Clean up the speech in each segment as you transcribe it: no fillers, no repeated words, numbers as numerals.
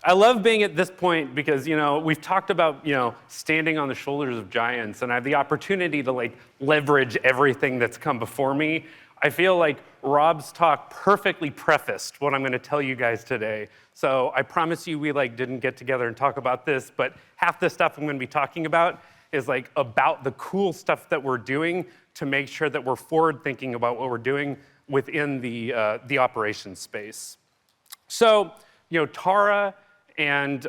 I love being at this point because, we've talked about, standing on the shoulders of giants, and I have the opportunity to leverage everything that's come before me. I feel like Rob's talk perfectly prefaced what I'm going to tell you guys today. So I promise you we didn't get together and talk about this, but half the stuff I'm going to be talking about is about the cool stuff that we're doing to make sure that we're forward thinking about what we're doing within the operations space. So, Tara and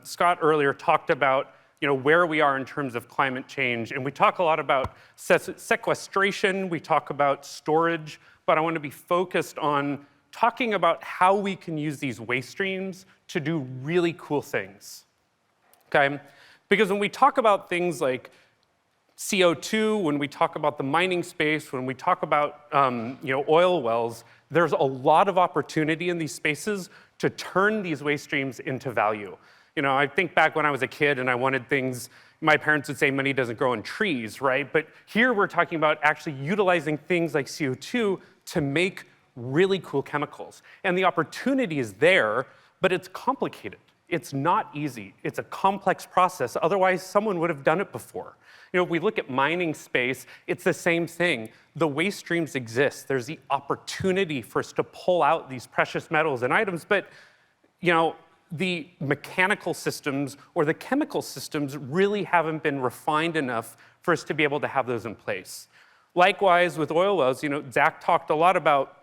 Scott earlier talked about where we are in terms of climate change, and we talk a lot about sequestration, we talk about storage, but I want to be focused on talking about how we can use these waste streams to do really cool things, okay? Because when we talk about things like CO2, when we talk about the mining space, when we talk about oil wells, there's a lot of opportunity in these spaces to turn these waste streams into value. I think back when I was a kid and I wanted things, my parents would say money doesn't grow on trees, right? But here we're talking about actually utilizing things like CO2 to make really cool chemicals. And the opportunity is there, but it's complicated. It's not easy. It's a complex process. Otherwise, someone would have done it before. If we look at mining space, it's the same thing. The waste streams exist. There's the opportunity for us to pull out these precious metals and items, but the mechanical systems or the chemical systems really haven't been refined enough for us to be able to have those in place. Likewise, with oil wells, Zach talked a lot about,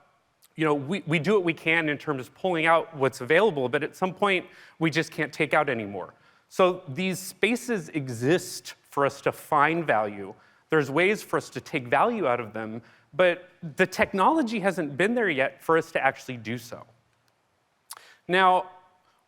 we do what we can in terms of pulling out what's available, but at some point, we just can't take out anymore. So these spaces exist for us to find value. There's ways for us to take value out of them, but the technology hasn't been there yet for us to actually do so. Now,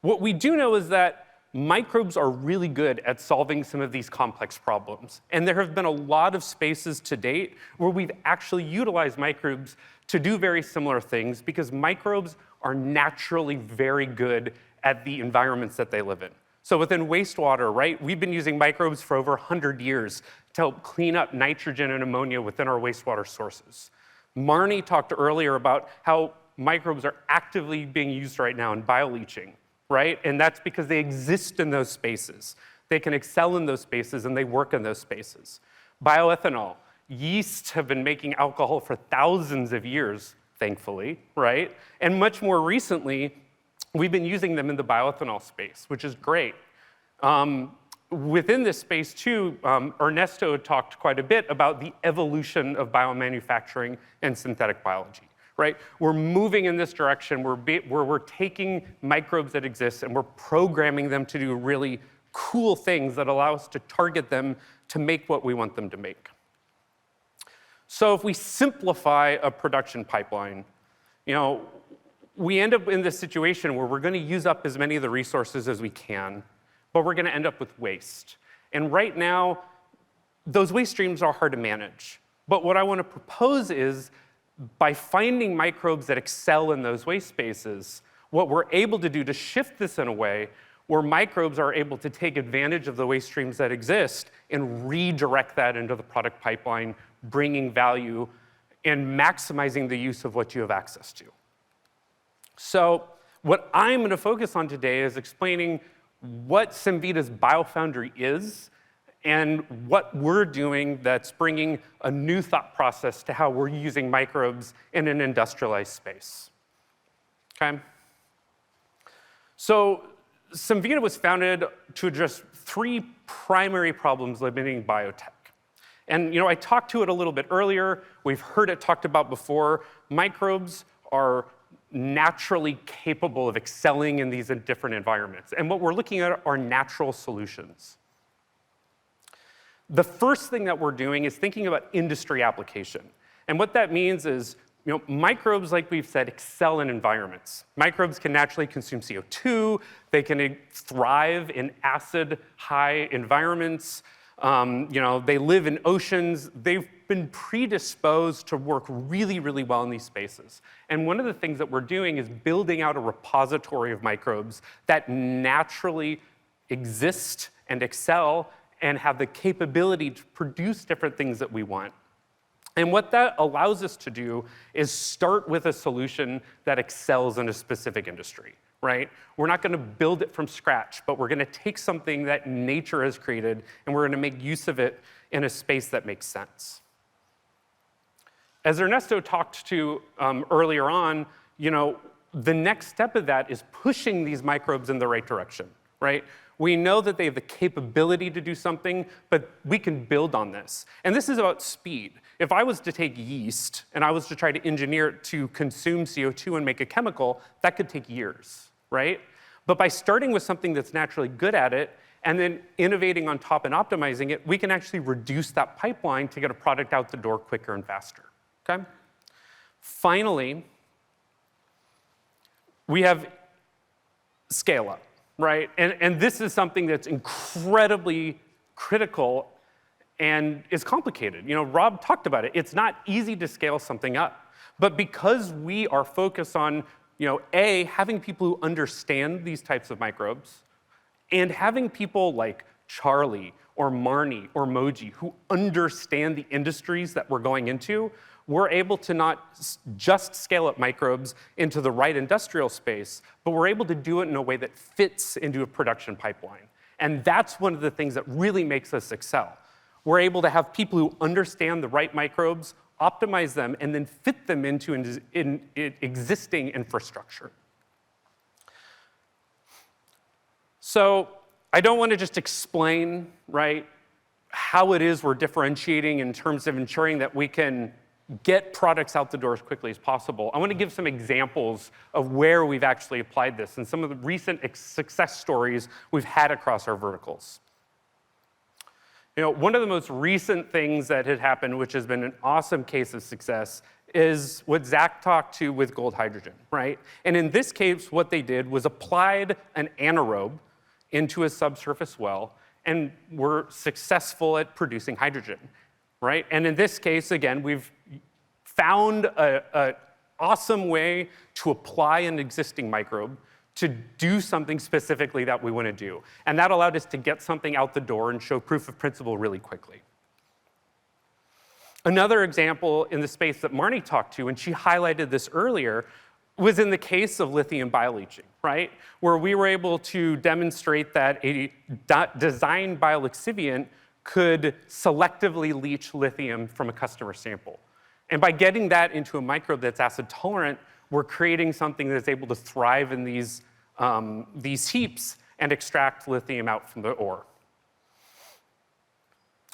what we do know is that microbes are really good at solving some of these complex problems. And there have been a lot of spaces to date where we've actually utilized microbes to do very similar things because microbes are naturally very good at the environments that they live in. So within wastewater, right, we've been using microbes for over 100 years to help clean up nitrogen and ammonia within our wastewater sources. Marnie talked earlier about how microbes are actively being used right now in bioleaching, right? And that's because they exist in those spaces. They can excel in those spaces and they work in those spaces. Bioethanol, yeasts have been making alcohol for thousands of years, thankfully, right? And much more recently, we've been using them in the bioethanol space, which is great. Within this space too, Ernesto talked quite a bit about the evolution of biomanufacturing and synthetic biology. Right? We're moving in this direction where we're taking microbes that exist and we're programming them to do really cool things that allow us to target them to make what we want them to make. So if we simplify a production pipeline, we end up in this situation where we're going to use up as many of the resources as we can, but we're going to end up with waste. And right now, those waste streams are hard to manage. But what I want to propose is by finding microbes that excel in those waste spaces, what we're able to do to shift this in a way where microbes are able to take advantage of the waste streams that exist and redirect that into the product pipeline, bringing value and maximizing the use of what you have access to. So what I'm going to focus on today is explaining what Cemvita's Biofoundry is and what we're doing that's bringing a new thought process to how we're using microbes in an industrialized space. Okay? So Cemvita was founded to address three primary problems limiting biotech. And I talked to it a little bit earlier. We've heard it talked about before. Microbes are naturally capable of excelling in these different environments. And what we're looking at are natural solutions. The first thing that we're doing is thinking about industry application. And what that means is, microbes, like we've said, excel in environments. Microbes can naturally consume CO2. They can thrive in acid-high environments. They live in oceans. They've been predisposed to work really, really well in these spaces. And one of the things that we're doing is building out a repository of microbes that naturally exist and excel and have the capability to produce different things that we want. And what that allows us to do is start with a solution that excels in a specific industry, right? We're not going to build it from scratch, but we're going to take something that nature has created, and we're going to make use of it in a space that makes sense. As Ernesto talked to earlier on, the next step of that is pushing these microbes in the right direction, right? We know that they have the capability to do something, but we can build on this. And this is about speed. If I was to take yeast and I was to try to engineer it to consume CO2 and make a chemical, that could take years, right? But by starting with something that's naturally good at it and then innovating on top and optimizing it, we can actually reduce that pipeline to get a product out the door quicker and faster, okay? Finally, we have scale up, right? And this is something that's incredibly critical and is complicated. Rob talked about it. It's not easy to scale something up. But because we are focused on, A, having people who understand these types of microbes, and having people like Charlie or Marnie or Moji who understand the industries that we're going into, we're able to not just scale up microbes into the right industrial space, but we're able to do it in a way that fits into a production pipeline. And that's one of the things that really makes us excel. We're able to have people who understand the right microbes, optimize them, and then fit them into existing infrastructure. So I don't want to just explain, right, how it is we're differentiating in terms of ensuring that we can get products out the door as quickly as possible. I want to give some examples of where we've actually applied this and some of the recent success stories we've had across our verticals. One of the most recent things that had happened, which has been an awesome case of success, is what Zach talked to with gold hydrogen, right? And in this case, what they did was applied an anaerobe into a subsurface well and were successful at producing hydrogen, right? And in this case, again, we've found an awesome way to apply an existing microbe to do something specifically that we want to do. And that allowed us to get something out the door and show proof of principle really quickly. Another example in the space that Marnie talked to, and she highlighted this earlier, was in the case of lithium bioleaching, right? Where we were able to demonstrate that a designed biolixiviant could selectively leach lithium from a customer sample. And by getting that into a microbe that's acid tolerant, we're creating something that's able to thrive in these heaps and extract lithium out from the ore.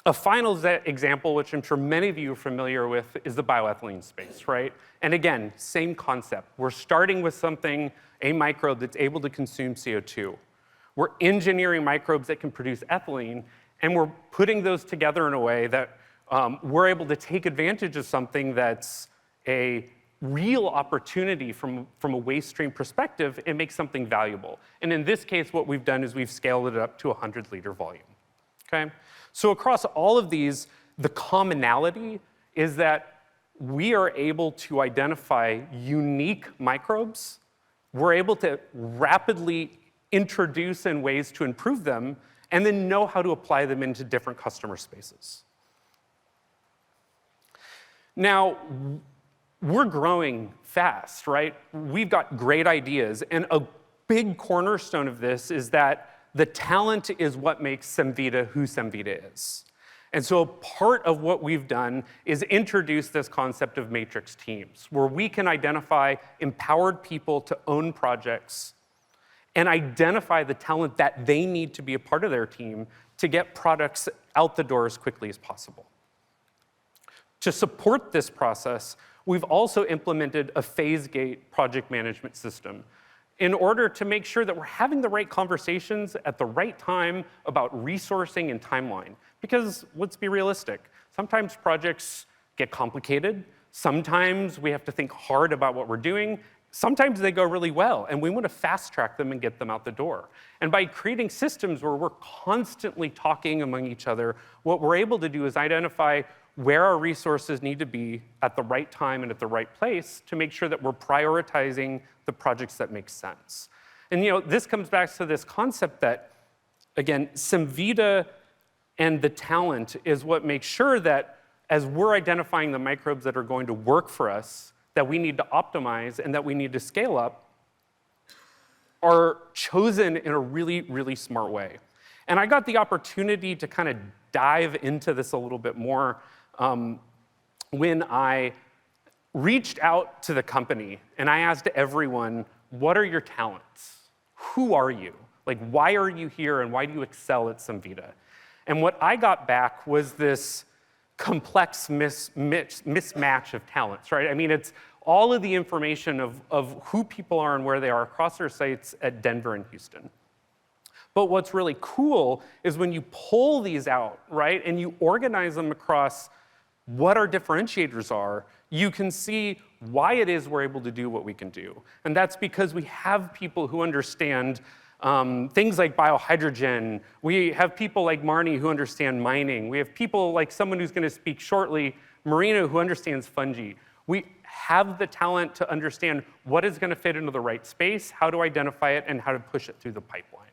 A final example, which I'm sure many of you are familiar with, is the bioethylene space, right? And again, same concept. We're starting with something, a microbe that's able to consume CO2. We're engineering microbes that can produce ethylene, and we're putting those together in a way that we're able to take advantage of something that's a real opportunity from a waste stream perspective and make something valuable. And in this case, what we've done is we've scaled it up to 100-liter volume, okay? So across all of these, the commonality is that we are able to identify unique microbes. We're able to rapidly introduce in ways to improve them and then know how to apply them into different customer spaces. Now, we're growing fast, right? We've got great ideas, and a big cornerstone of this is that the talent is what makes Cemvita who Cemvita is. And so part of what we've done is introduce this concept of matrix teams, where we can identify empowered people to own projects and identify the talent that they need to be a part of their team to get products out the door as quickly as possible. To support this process, we've also implemented a phase gate project management system in order to make sure that we're having the right conversations at the right time about resourcing and timeline. Because let's be realistic, sometimes projects get complicated, sometimes we have to think hard about what we're doing, sometimes they go really well, and we want to fast track them and get them out the door. And by creating systems where we're constantly talking among each other, what we're able to do is identify where our resources need to be at the right time and at the right place to make sure that we're prioritizing the projects that make sense. And this comes back to this concept that, again, Cemvita and the talent is what makes sure that as we're identifying the microbes that are going to work for us, that we need to optimize and that we need to scale up, are chosen in a really, really smart way. And I got the opportunity to kind of dive into this a little bit more when I reached out to the company and I asked everyone, what are your talents? Who are you? Like, why are you here and why do you excel at Cemvita? And what I got back was this complex mismatch of talents, right? I mean, it's all of the information of who people are and where they are across their sites at Denver and Houston. But what's really cool is when you pull these out, right, and you organize them across what our differentiators are, you can see why it is we're able to do what we can do. And that's because we have people who understand things like biohydrogen. We have people like Marnie who understand mining. We have people like someone who's going to speak shortly, Marina, who understands fungi. We have the talent to understand what is going to fit into the right space, how to identify it, and how to push it through the pipeline.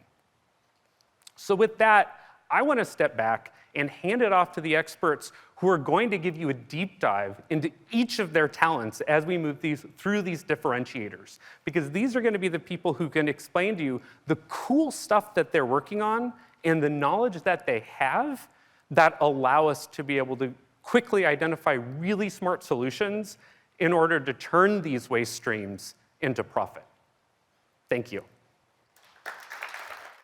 So with that, I want to step back and hand it off to the experts who are going to give you a deep dive into each of their talents as we move through these differentiators. Because these are going to be the people who can explain to you the cool stuff that they're working on and the knowledge that they have that allow us to be able to quickly identify really smart solutions in order to turn these waste streams into profit. Thank you.